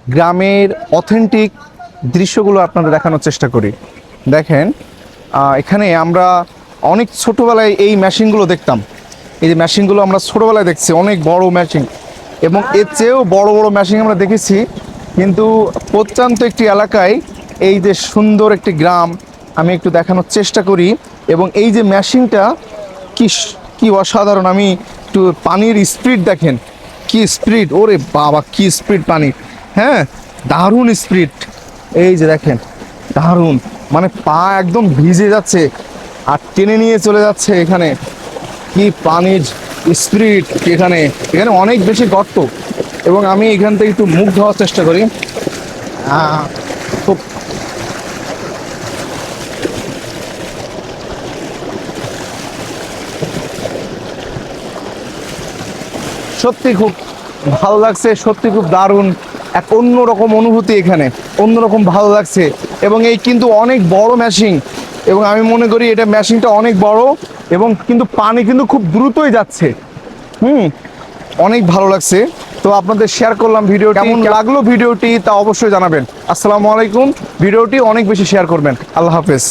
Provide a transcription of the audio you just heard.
গ্রামের অথেন্টিক দৃশ্যগুলো আপনাদের দেখানোর চেষ্টা করি। দেখেন, এখানে আমরা অনেক ছোটোবেলায় এই মেশিনগুলো দেখতাম। এই যে মেশিনগুলো আমরা ছোটোবেলায় দেখছি, অনেক বড় মেশিন, এবং এর চেয়েও বড় বড় মেশিন আমরা দেখেছি। কিন্তু প্রত্যন্ত একটি এলাকায় এই যে সুন্দর একটি গ্রাম আমি একটু দেখানোর চেষ্টা করি। এবং এই যে মেশিনটা কি কি অসাধারণ! আমি একটু পানির স্পিড দেখেন, কি স্পিড! ওরে বাবা, কি স্পিড পানি! হ্যাঁ, দারুণ স্পিড। এই যে দেখেন, দারুণ, মানে পা একদম ভিজে যাচ্ছে আর টেনে নিয়ে চলে যাচ্ছে। এখানে কি পানির স্পিড! এখানে এখানে অনেক বেশি গর্ত, এবং আমি এখান থেকে একটু মুখ ধোয়ার চেষ্টা করি। খুব সত্যি খুব ভালো লাগছে, সত্যি খুব দারুণ এক অন্যরকম অনুভূতি এখানে, অন্যরকম ভালো লাগছে। এবং এই কিন্তু অনেক বড় মেশিন, এবং আমি মনে করি এটা মেশিনটা অনেক বড়, এবং কিন্তু পানি কিন্তু খুব দ্রুতই যাচ্ছে। অনেক ভালো লাগছে। তো আপনাদের শেয়ার করলাম ভিডিওটি, কেমন লাগলো ভিডিওটি তা অবশ্যই জানাবেন। আসসালামু আলাইকুম। ভিডিওটি অনেক বেশি শেয়ার করবেন। আল্লাহ হাফেজ।